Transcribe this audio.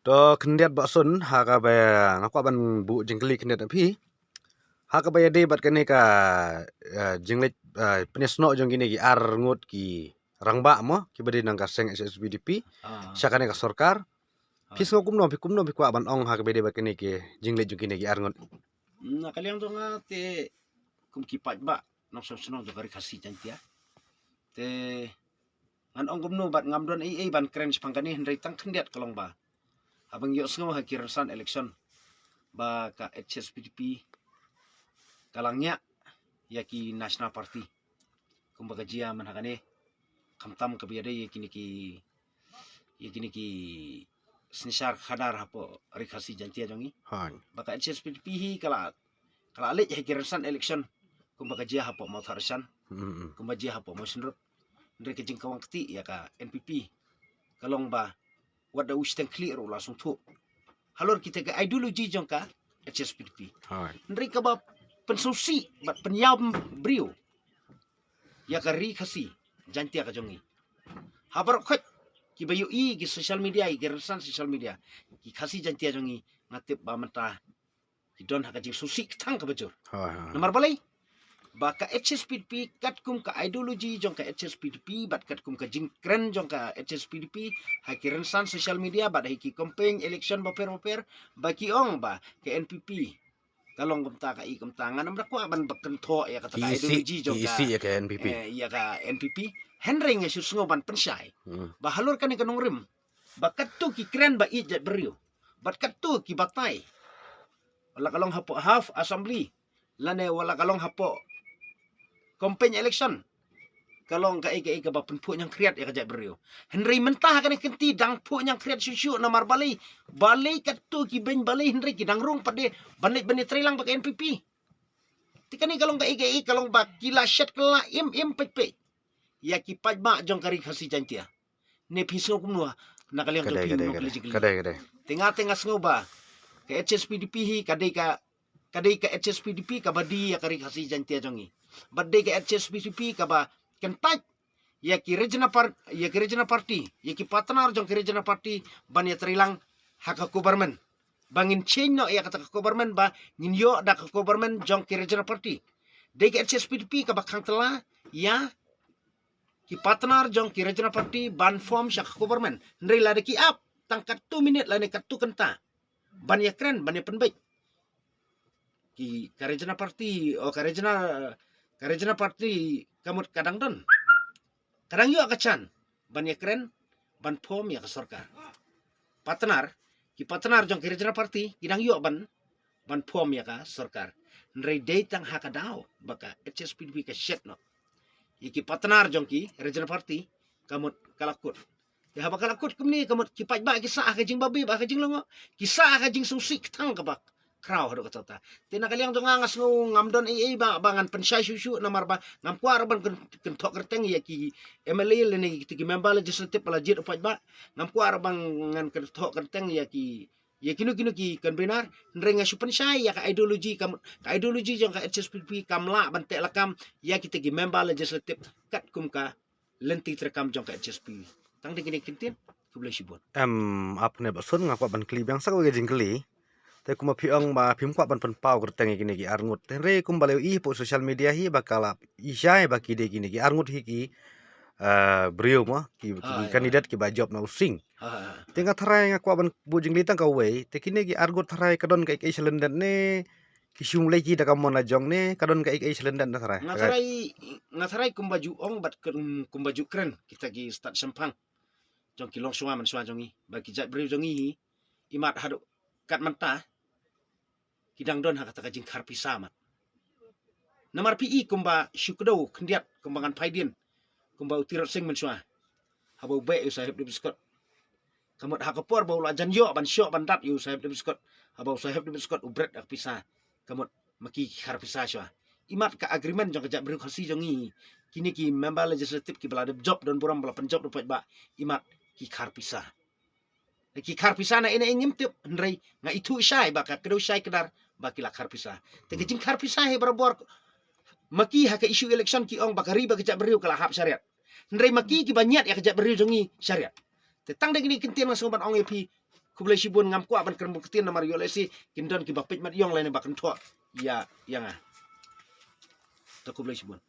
To kendiat baksun haka baya ngakwa ban bu jingkeli kendiat api. Haka baya de bat kene ka jinglet penesno jong kini ki ar ngut ki rangba mo ki bade nang ka seng SSBDP. Syakane ka sorkar. Pis ngokumno pikumno pikwa ban ong haka bade bat kene ki jinglet jong kini ki ar ngut. Na kaliang to nga te kum kipat ba nang sonong to kari kasi jantia. Te ngan ong gumno bat ngamdon ban kren spangkani hendrai tang kendiat kalong ba. Abang yo sengo hakirasan election ba ka HSPDP kalangnya yaki National Party. Kumbaga jia man hakane kamtam kabiyade yakini ki sinisar khadar hapo rikasi jantia jongi. Han. Baka HSPDP hi kala alit hakirasan election kumbaga jia hapo mau tharasan. Kumbaga jia hapo mau senrut. Ndre kejing kawang keti ya ka NPP. Kalong ba wada usteng clear langsung tu. Halor kita ke ideologi jongka HSPDP. Ndri ka ba pensusi bat penyam brio. Ya ka ri khasi jantia ka jongi. Habar khat ki bayu ki social media ki resan social media ki khasi jantia jongi ngatip ba menta ki don haka jing susi tang ka bajur. Nomor balai baka HSPDP kat kum ka ideologi jong ka HSPDP bat kat kum ka jing kren jong ka HSPDP haki rensan social media bat haki campaign election baper baki ong ba ke NPP kalong kumta ka ikum tangan amra ko ban bakken tho ya kata ka ideologi jong ka isi ya ka NPP. Ya ka NPP henry nga susungo ban pensai ba halur kan kanong rim bakat tu ki kren ba ijat berio bat kat tu ki batay wala kalong hapo half assembly lane wala kalong hapo campaign election kalong ka ika ba penpu yang kreat ya kajak berio henry mentah kan kenti dang pu yang kreat susu nomor balai kat tu ki ben balai henry ki dang rung pade banit trilang bak NPP tikani kalong ka ika kalong ba kila shat kala im pepe ya ki pajma jong kari khasi jantia ne piso kumwa nakaliang to pino Kadai. tengah sengo ba ke HSPDP hi kadai ka HSPDP ka badi ya kari khasi jantia jongi badde ke HSPDP ka ba kentaj ya ki regional party ya ki partner jong ki regional party ban ya trilang haka government bangin change no ya kata government ba ninyo da government jong ki regional party de ke HSPDP ka ba kang tela ya ki partner jong ki regional party ban form syak government ndri la de ki up tangkat 2 minute la ne kat tu kenta ban ya kren ban ya penbaik ki ka regional party o ka regional party kamut kadang don kadang yo akacan ban ya kren ban form ya ka sorkar partner jong ki regional party kidang yo ban form ya ka sorkar ndrei datang hakadaw baka HSPDP ka shet no iki partner jong ki regional party kamut kalakut ya ba kalakut kumni kamut ki pajba ki sa ka jing babi ba ka jing longo ki sa ka jing susi tang ka bak kraw hado kata tina kaliang to ngas ngamdon ba bangan pensai susu namar ba ngampuar ban kentok kerteng ya ki MLA leni ki member legislative pelajit pajba ngampuar bang ngan kentok kerteng ya ki kinu ki kan benar ndrenga su pensai ya ka ideologi jong ka HSPDP kamla ban te lakam ya kita ki member legislative kat kum ka lenti terekam jong ka HSPDP tang de kini kintin kubla sibon Apne baksun ngakwa ban kli bang sak jingkeli. Te kuma piong ba pim kwa ban penpau kerteng kini ki arngut. Tenre kum baleu po social media hi bakala isai baki de kini ki arngut hi ki brio mo ki kandidat ki ba job na using. Tengah tharai ngakwa ban bujing litang ka wei te kini ki arngut tharai kadon kai selendan ne ki sumlei ki da kamon na jong ne kadon kai selendan na tharai. Ngatharai kum baju ong bat kum baju kren kita ki start sempang. Jong ki long suwa man suwa jongi bagi jat brio jongi imat hadu kat mentah kidang don haka taka jing karpi sama namar PI kumba syukdo kendiat kumbangan paidin kumba utirat sing mensua habau bae usahib de biskot kamut haka por bau la janjo ban syok ban dat yu sahib de biskot habau sahib de biskot ubret ak pisa kamut maki karpi sa sywa imat ka agreement jong kajak beri khasi jongi kini ki member legislative ki balade job don buram bala penjob dapat ba imat ki karpi sa ki karpisa na ina ingim tip ndrei nga itu syai baka kedo syai kedar baki la karpisa te kejing karpisa he barabor maki ha ka isu election ki ong baka riba kejak beriu kala hap syariat ndrei maki ki banyat ya kejak beriu jongi syariat te tang de gini kintian ngasong ban ong epi Kublai sibun ngam kwa ban kerem ketin namar yolesi kindon ki bapit mat yong lain bakan tho ya yang ah. Ta kublai sibun.